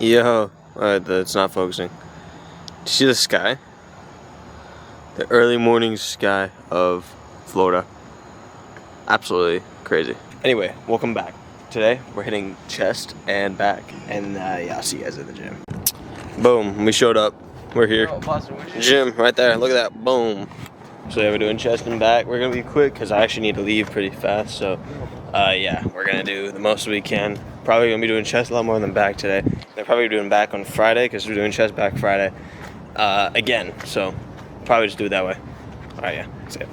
Yo, it's not focusing. Do you see the sky? The early morning sky of Florida. Absolutely crazy. Anyway, welcome back. Today we're hitting chest and back, and yeah, I'll see you guys at the gym. Boom, we showed up. We're here. Gym right there. Look at that. Boom. So yeah, we're doing chest and back. We're gonna be quick because I actually need to leave pretty fast. So yeah, we're gonna do the most we can. Probably gonna be doing chest a lot more than back today. They're probably doing back on Friday because we're doing chest back Friday again. So probably just do it that way. All right, yeah. See ya.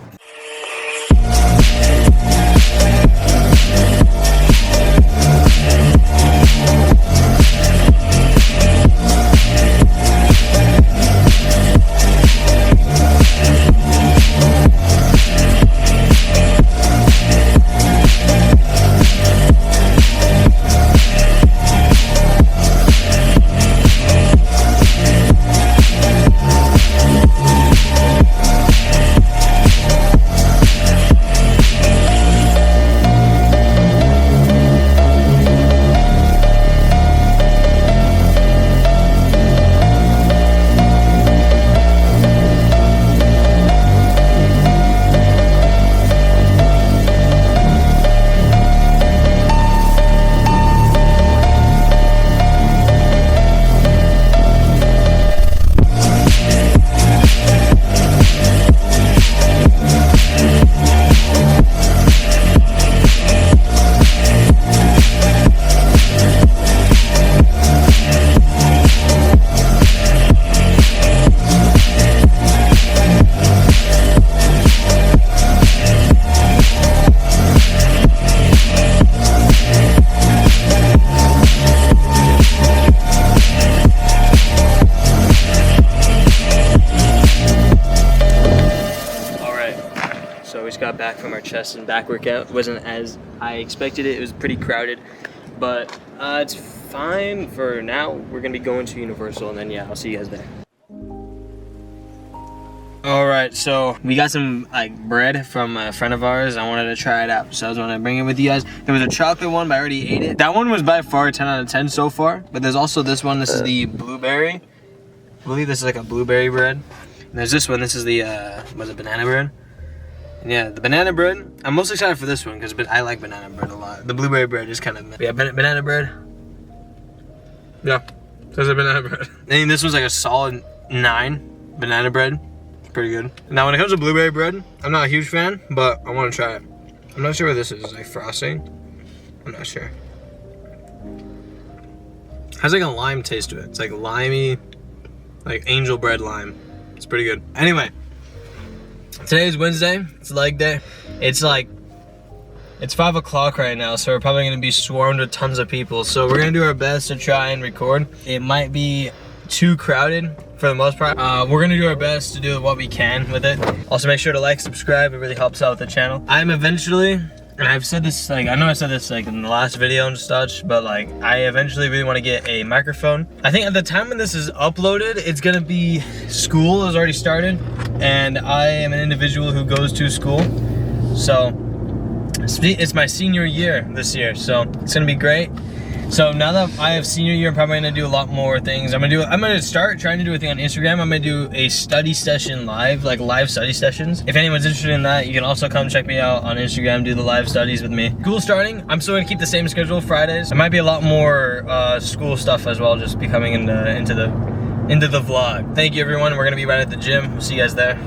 So we just got back from our chest and back workout. It wasn't as I expected it. It was pretty crowded, but it's fine for now. We're gonna be going to Universal, and then yeah, I'll see you guys there. All right, so we got some like bread from a friend of ours. I wanted to try it out, so I was gonna bring it with you guys. There was a chocolate one, but I already ate it. That one was by far a 10 out of 10 so far, but there's also this one. This is the blueberry. I believe this is like a blueberry bread. And there's this one. This is the, was it banana bread? Yeah, the banana bread. I'm most excited for this one because I like banana bread a lot. The blueberry bread is kind of, yeah, banana bread. Yeah, there's a banana bread. I think this one's like a solid 9 banana bread. It's pretty good. Now when it comes to blueberry bread, I'm not a huge fan, but I want to try it. I'm not sure what this is, like frosting. I'm not sure. It has like a lime taste to it. It's like limey, like angel bread lime. It's pretty good. Anyway. Today is Wednesday, it's leg day. It's 5 o'clock right now, so we're probably gonna be swarmed with tons of people. So we're gonna do our best to try and record. It might be too crowded for the most part. We're gonna do our best to do what we can with it. Also make sure to like, subscribe, it really helps out with the channel. I'm eventually, and I've said this, like, I know I said this like in the last video and such, but like, I eventually really want to get a microphone. I think at the time when this is uploaded, it's gonna be, school has already started, and I am an individual who goes to school. So, it's my senior year this year, so it's gonna be great. So now that I have senior year, I'm probably gonna do a lot more things. I'm gonna start trying to do a thing on Instagram. I'm gonna do a study session live, like live study sessions. If anyone's interested in that, you can also come check me out on Instagram, do the live studies with me. School starting, I'm still gonna keep the same schedule Fridays. There might be a lot more school stuff as well, just be coming into the vlog. Thank you everyone, we're gonna be right at the gym. We'll see you guys there.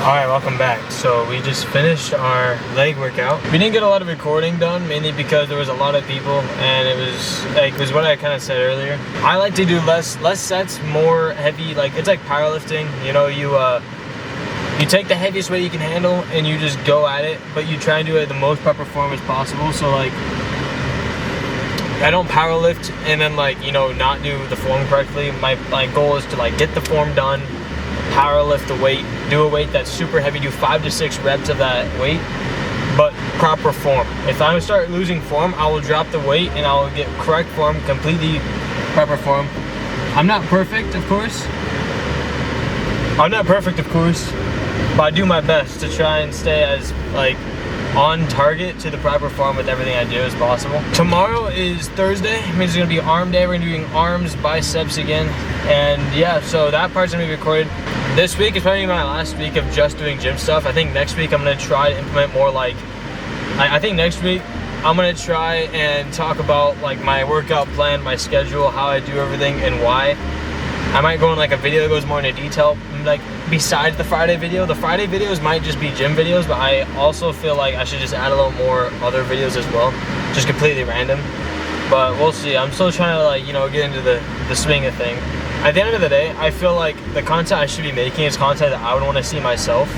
Alright, welcome back. So we just finished our leg workout. We didn't get a lot of recording done, mainly because there was a lot of people, and it was what I kind of said earlier. I like to do less sets, more heavy, like it's like powerlifting. You know, you take the heaviest weight you can handle and you just go at it, but you try and do it at the most proper form as possible. So like, I don't power lift and then like, you know, not do the form correctly. My goal is to like get the form done, power lift the weight, do a weight that's super heavy, do 5 to 6 reps of that weight, but proper form. If I start losing form, I will drop the weight and I will get correct form, completely proper form. I'm not perfect, of course. But I do my best to try and stay as like on target to the proper form with everything I do as possible. Tomorrow is Thursday. It means it's gonna be arm day. We're gonna be doing arms, biceps again. And yeah, so that part's gonna be recorded. This week is probably my last week of just doing gym stuff. I think next week I'm gonna try to implement more like, I think next week I'm gonna try and talk about like my workout plan, my schedule, how I do everything and why. I might go in like a video that goes more into detail, like besides the Friday video. The Friday videos might just be gym videos, but I also feel like I should just add a little more other videos as well, just completely random. But we'll see. I'm still trying to like, you know, get into the swing of thing. At the end of the day, I feel like the content I should be making is content that I would want to see myself.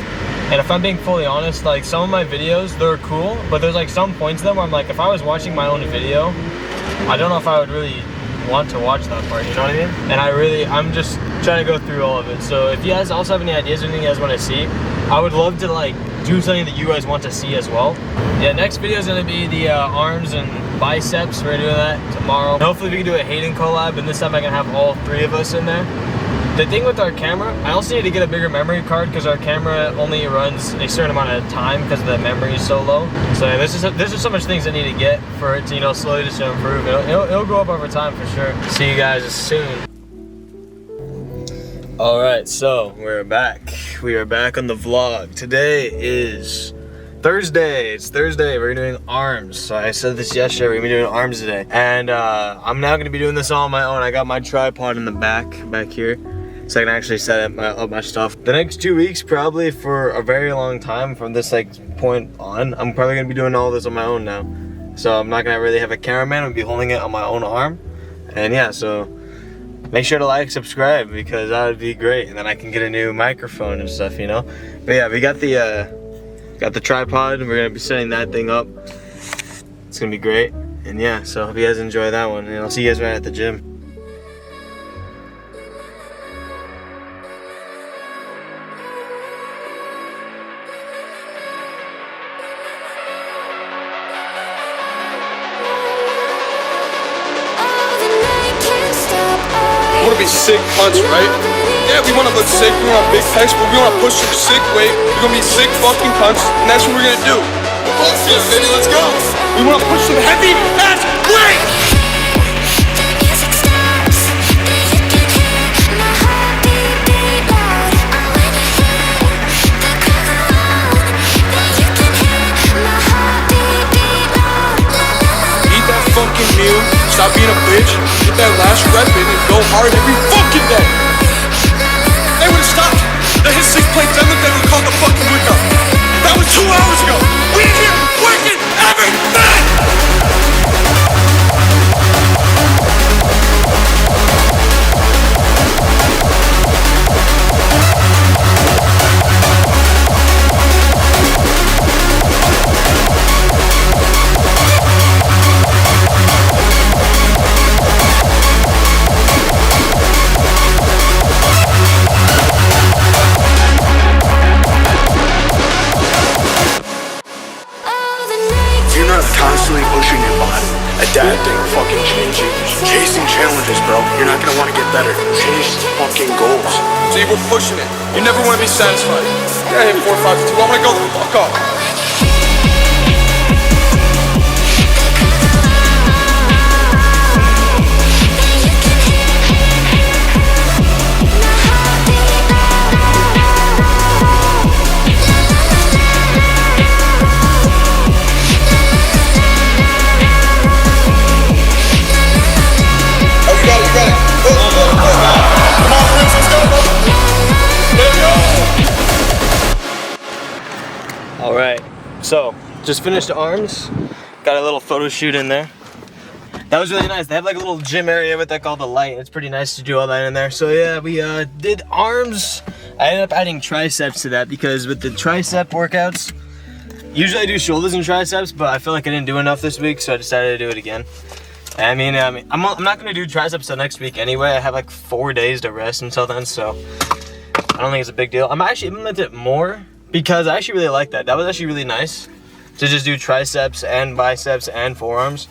And if I'm being fully honest, like some of my videos, they're cool, but there's like some points in them where I'm like, if I was watching my own video, I don't know if I would really want to watch that part, you know what I mean? And I'm just trying to go through all of it. So if you guys also have any ideas or anything you guys want to see, I would love to like do something that you guys want to see as well. Yeah, next video is going to be the arms and biceps. We're doing that tomorrow. And hopefully we can do a Hayden collab, and this time I can have all 3 of us in there. The thing with our camera, I also need to get a bigger memory card because our camera only runs a certain amount of time because the memory is so low. So yeah, there's just so much things I need to get for it to, you know, slowly just to improve. It'll go up over time for sure. See you guys soon. All right, so we're back. We are back on the vlog. Today is Thursday. It's Thursday. We're doing arms. So I said this yesterday. We're gonna be doing arms today, and I'm now gonna be doing this all on my own. I got my tripod in the back here, so I can actually set up my stuff. The next 2 weeks, probably for a very long time from this like point on, I'm probably gonna be doing all this on my own now. So I'm not gonna really have a cameraman. I'm gonna be holding it on my own arm, and yeah. So make sure to like, subscribe, because that would be great, and then I can get a new microphone and stuff, you know. But yeah, we got the tripod, and we're gonna be setting that thing up. It's gonna be great, and yeah. So hope you guys enjoy that one, and I'll see you guys right at the gym. We want to be sick punch, right? Yeah, we want to look sick, we want big pecs, but we want to push some sick weight. We're going to be sick fucking punch, and that's what we're going to do. Fuck yeah, baby, let's go. We want to push some heavy ass weight. Eat that fucking meal, stop being a bitch, get that last rep in, and go hard every fucking day. They would have stopped. They hit 6 plates, then looked at it and called the fucking workout. That was 2 hours ago. We in here working every day. Constantly pushing your body, adapting, fucking changing, chasing challenges, bro. You're not gonna want to get better. Change fucking goals. See, we're pushing it. You never want to be satisfied. Yeah, I hit 4 or 5 to 2. I want to go the fuck off. So, just finished arms. Got a little photo shoot in there. That was really nice. They have like a little gym area with like all the light. It's pretty nice to do all that in there. So yeah, we did arms. I ended up adding triceps to that because with the tricep workouts, usually I do shoulders and triceps, but I feel like I didn't do enough this week, so I decided to do it again. I mean, I'm not gonna do triceps till next week anyway. I have like 4 days to rest until then, so I don't think it's a big deal. I'm actually implementing it more because I actually really like that. That was actually really nice to just do triceps and biceps and forearms.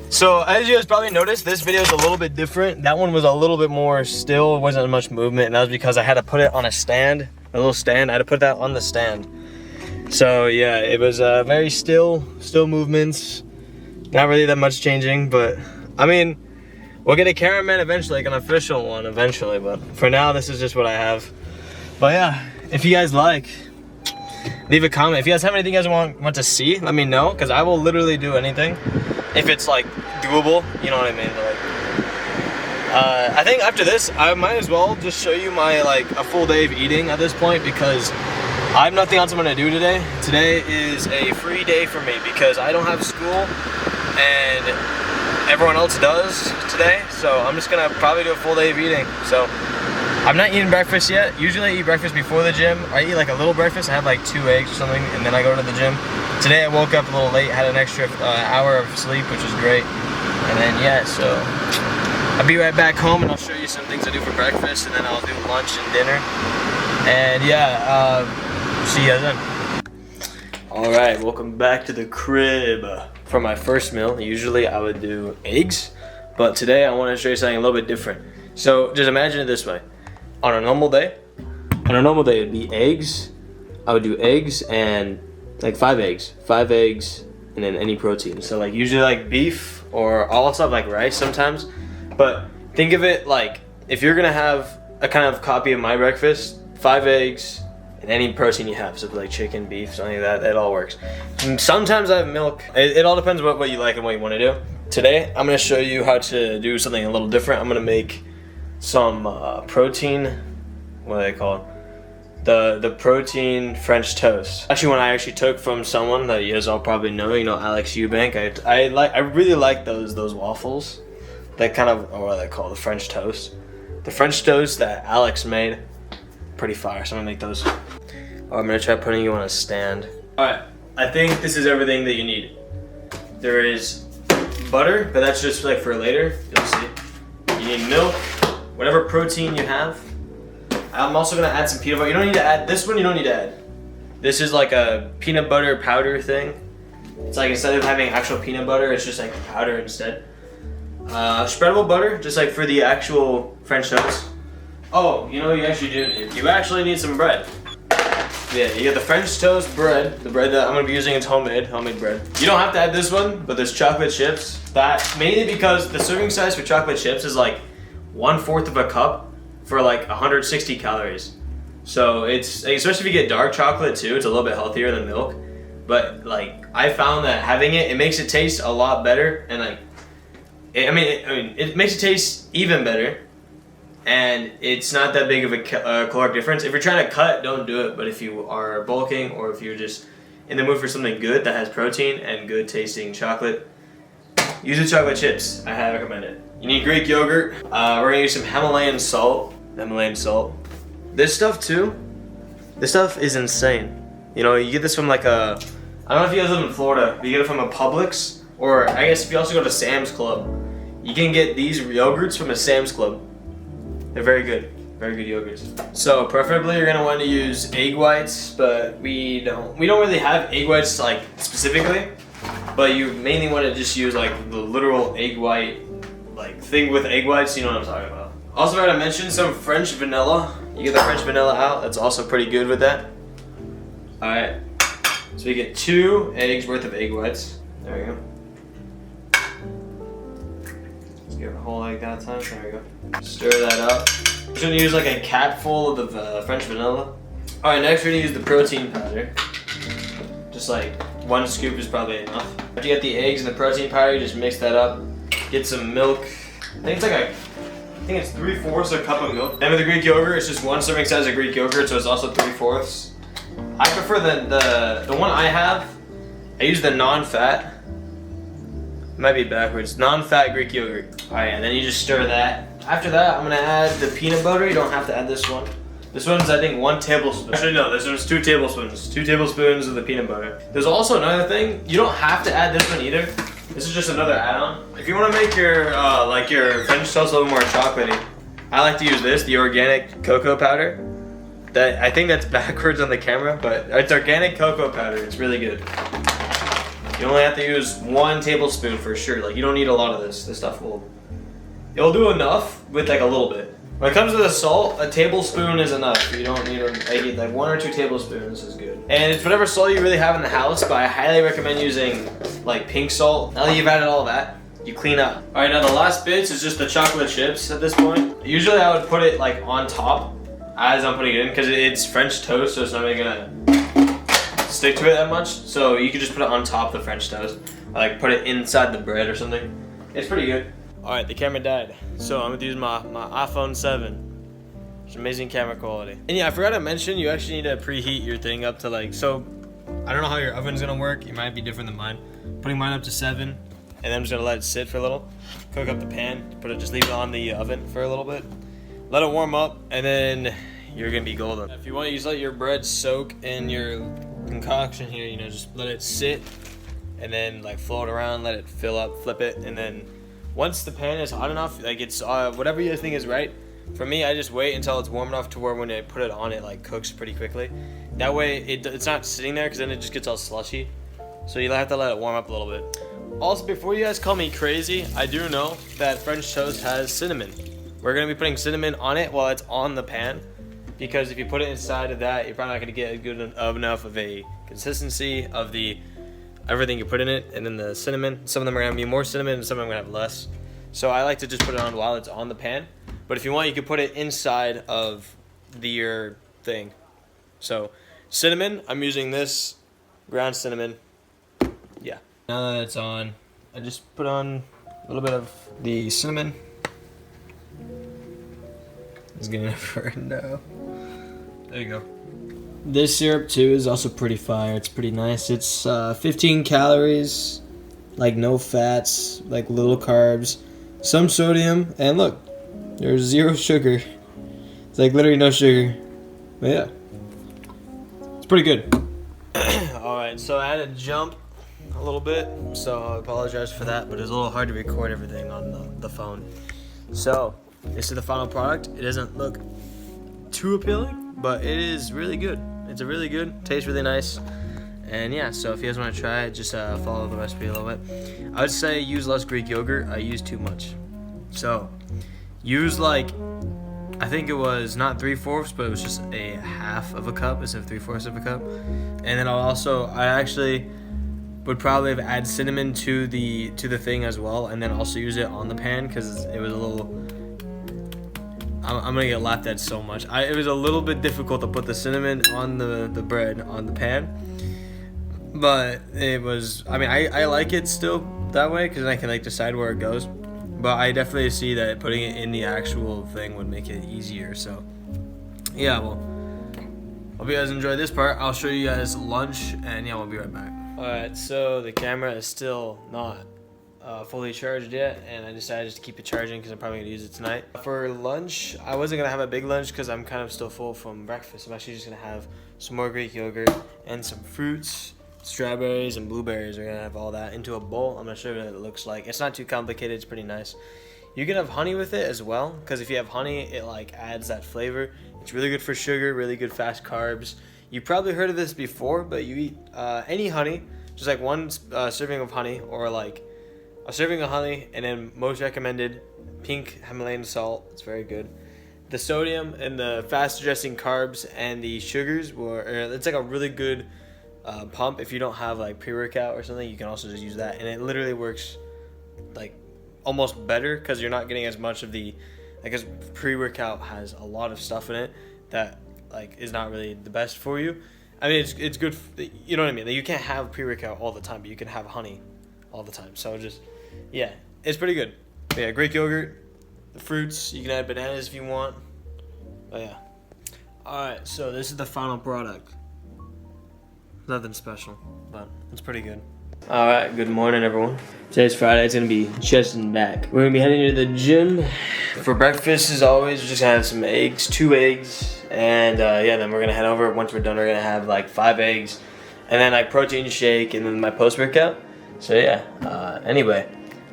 So as you guys probably noticed, this video is a little bit different. That one was a little bit more still, wasn't as much movement, and that was because I had to put it on a stand, a little stand. I had to put that on the stand. So yeah, it was very still movements. Not really that much changing, but I mean, we'll get a cameraman eventually, like an official one eventually, but for now, this is just what I have. But yeah, if you guys like, leave a comment. If you guys have anything you guys want to see, let me know, because I will literally do anything if it's like doable, you know what I mean? Like, I think after this, I might as well just show you my like a full day of eating at this point, because I have nothing else I'm gonna do today. Today is a free day for me because I don't have school and everyone else does today, so I'm just gonna probably do a full day of eating. So I'm not eating breakfast yet. Usually I eat breakfast before the gym. I eat like a little breakfast. I have like 2 eggs or something, and then I go to the gym. Today I woke up a little late, had an extra hour of sleep, which was great. And then yeah, so I'll be right back home and I'll show you some things I do for breakfast, and then I'll do lunch and dinner. And yeah, see you guys then. All right, welcome back to the crib. For my first meal, usually I would do eggs, but today I want to show you something a little bit different. So just imagine it this way. On a normal day, it'd be eggs. I would do eggs and like 5 eggs, and then any protein. So like usually like beef, or I'll also have like rice sometimes. But think of it like if you're gonna have a kind of copy of my breakfast, 5 eggs and any protein you have. So like chicken, beef, something like that, it all works. And sometimes I have milk. It all depends what you like and what you want to do. Today, I'm gonna show you how to do something a little different. I'm gonna make some protein, what do they call it? The protein French toast. Actually, one I actually took from someone that you guys all probably know, you know, Alex Eubank. I really like those waffles. That kind of, or what are they called? The French toast. The French toast that Alex made, pretty fire. So I'm gonna make those. Oh, I'm gonna try putting you on a stand. All right, I think this is everything that you need. There is butter, but that's just like for later. You'll see. You need milk, whatever protein you have. I'm also gonna add some peanut butter. You don't need to add this one. You don't need to add. This is like a peanut butter powder thing. It's like instead of having actual peanut butter, it's just like powder instead. Spreadable butter, just like for the actual French toast. Oh, you know what you actually do need? You actually need some bread. Yeah, you get the French toast bread. The bread that I'm gonna be using is homemade bread. You don't have to add this one, but there's chocolate chips. That mainly because the serving size for chocolate chips is like 1/4 of a cup for like 160 calories. So it's, especially if you get dark chocolate too, it's a little bit healthier than milk. But like I found that having it makes it taste a lot better, and like it makes it taste even better. And it's not that big of a caloric difference. If you're trying to cut, don't do it. But if you are bulking, or if you're just in the mood for something good that has protein and good tasting chocolate, use the chocolate chips. I highly recommend it. You need Greek yogurt. We're gonna use some Himalayan salt. This stuff too. This stuff is insane. You know, you get this from like a, I don't know if you guys live in Florida, but you get it from a Publix, or I guess if you also go to Sam's Club, you can get these yogurts from a Sam's Club. They're very good yogurts. So preferably you're gonna want to use egg whites, but we don't really have egg whites like specifically, but you mainly want to just use like the literal egg white like thing with egg whites. You know what I'm talking about. Also, I gotta mention some French vanilla. You get the French vanilla out. That's also pretty good with that. All right. So we get 2 eggs worth of egg whites. There we go. Give it a whole egg that time. There we go. Stir that up. We're just gonna use like a capful of the French vanilla. All right, next we're gonna use the protein powder. Just like 1 scoop is probably enough. After you get the eggs and the protein powder, you just mix that up. Get some milk. I think it's 3/4 a cup of milk. And with the Greek yogurt, it's just 1 serving size of Greek yogurt, so it's also 3/4. I prefer the one I have. I use the non-fat. Might be backwards. Non-fat Greek yogurt. All right, and then you just stir that. After that, I'm gonna add the peanut butter. You don't have to add this one. This one's, I think, 1 tablespoon. Actually, no, this one's 2 tablespoons. 2 tablespoons of the peanut butter. There's also another thing. You don't have to add this one either. This is just another add-on. If you want to make your like your French toast a little more chocolatey, I like to use this, the organic cocoa powder. That I think that's backwards on the camera, but it's organic cocoa powder. It's really good. You only have to use 1 tablespoon for sure. Like, you don't need a lot of this. This stuff it'll do enough with like a little bit. When it comes to the salt, a tablespoon is enough. You don't need like 1 or 2 tablespoons is good. And it's whatever salt you really have in the house, but I highly recommend using like pink salt. Now that you've added all that, you clean up. All right, now the last bits is just the chocolate chips at this point. Usually I would put it like on top as I'm putting it in because it's French toast, so it's not really gonna stick to it that much. So you can just put it on top of the French toast, or like put it inside the bread or something. It's pretty good. All right, the camera died, so I'm gonna use my iPhone 7. It's amazing camera quality. And yeah, I forgot to mention, you actually need to preheat your thing up to like, so I don't know how your oven's gonna work. It might be different than mine. Putting mine up to 7, and then I'm just gonna let it sit for a little. Cook up the pan, just leave it on the oven for a little bit. Let it warm up, and then you're gonna be golden. If you want, you just let your bread soak in your concoction here, you know, just let it sit, and then like float around, let it fill up, flip it, and then once the pan is hot enough, like it's whatever you think is right. For me, I just wait until it's warm enough to where when I put it on, it like cooks pretty quickly. That way, it's not sitting there because then it just gets all slushy. So you have to let it warm up a little bit. Also, before you guys call me crazy, I do know that French toast has cinnamon. We're gonna be putting cinnamon on it while it's on the pan, because if you put it inside of that, you're probably not gonna get good enough of a consistency of the everything you put in it. And then the cinnamon, some of them are gonna be more cinnamon and some of them are gonna have less. So I like to just put it on while it's on the pan. But if you want, you could put it inside of your thing. So cinnamon, I'm using this ground cinnamon. Yeah. Now that it's on, I just put on a little bit of the cinnamon. It's getting everywhere now. There you go. This syrup too is also pretty fire. It's pretty nice. It's 15 calories, like no fats, like little carbs, some sodium, and look, there's 0 sugar. It's like literally no sugar. But yeah, it's pretty good. All right, so I had to jump a little bit, so I apologize for that, but it's a little hard to record everything on the phone. So this is the final product. It doesn't look too appealing, but it is really good. It's a really good, tastes really nice. And yeah, so if you guys want to try it, just follow the recipe a little bit. I would say use less Greek yogurt. I use too much. So use like, I think it was not 3/4, but it was just a half of a cup instead of 3/4 of a cup. And then I actually would probably have added cinnamon to the thing as well, and then also use it on the pan because it was a little. I'm gonna get laughed at so much. It was a little bit difficult to put the cinnamon on the bread on the pan, but it was. I mean, I like it still that way because I can like decide where it goes. But I definitely see that putting it in the actual thing would make it easier. So yeah, well, hope you guys enjoyed this part. I'll show you guys lunch, and yeah, we'll be right back. All right, so the camera is still not fully charged yet, and I decided just to keep it charging because I'm probably gonna use it tonight. For lunch, I wasn't gonna have a big lunch because I'm kind of still full from breakfast. I'm actually just gonna have some more Greek yogurt and some fruits, strawberries and blueberries. We're gonna have all that into a bowl. I'm gonna show you what it looks like. It's not too complicated, it's pretty nice. You can have honey with it as well, because if you have honey, it like adds that flavor. It's really good for sugar, really good fast carbs. You probably heard of this before, but you eat any honey, just like 1 serving of honey, or like a serving of honey, and then most recommended pink Himalayan salt. It's very good. The sodium and the fast digesting carbs and the sugars it's like a really good pump. If you don't have like pre-workout or something, you can also just use that, and it literally works like almost better because you're not getting as much of the, because pre-workout has a lot of stuff in it that like is not really the best for you. I mean, it's good, you know what I mean? Like, you can't have pre-workout all the time, but you can have honey all the time. So just, yeah, it's pretty good. But yeah, Greek yogurt, the fruits, you can add bananas if you want. But yeah. Alright, so this is the final product. Nothing special, but it's pretty good. Alright, good morning everyone. Today's Friday, it's gonna be chest and back. We're gonna be heading to the gym. For breakfast, as always, we're just gonna have some eggs, 2 eggs, and yeah, then we're gonna head over. Once we're done, we're gonna have like 5 eggs, and then like protein shake, and then my post-workout. So yeah, anyway,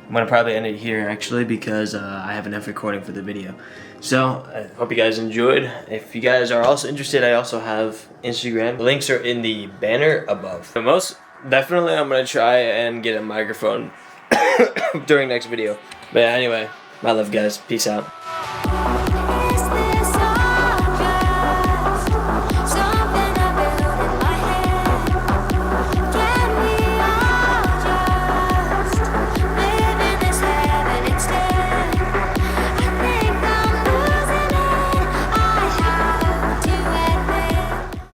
I'm gonna probably end it here actually because I have enough recording for the video. So I hope you guys enjoyed. If you guys are also interested, I also have Instagram. The links are in the banner above. But most definitely, I'm gonna try and get a microphone during next video. But yeah, anyway, my love guys. Peace out.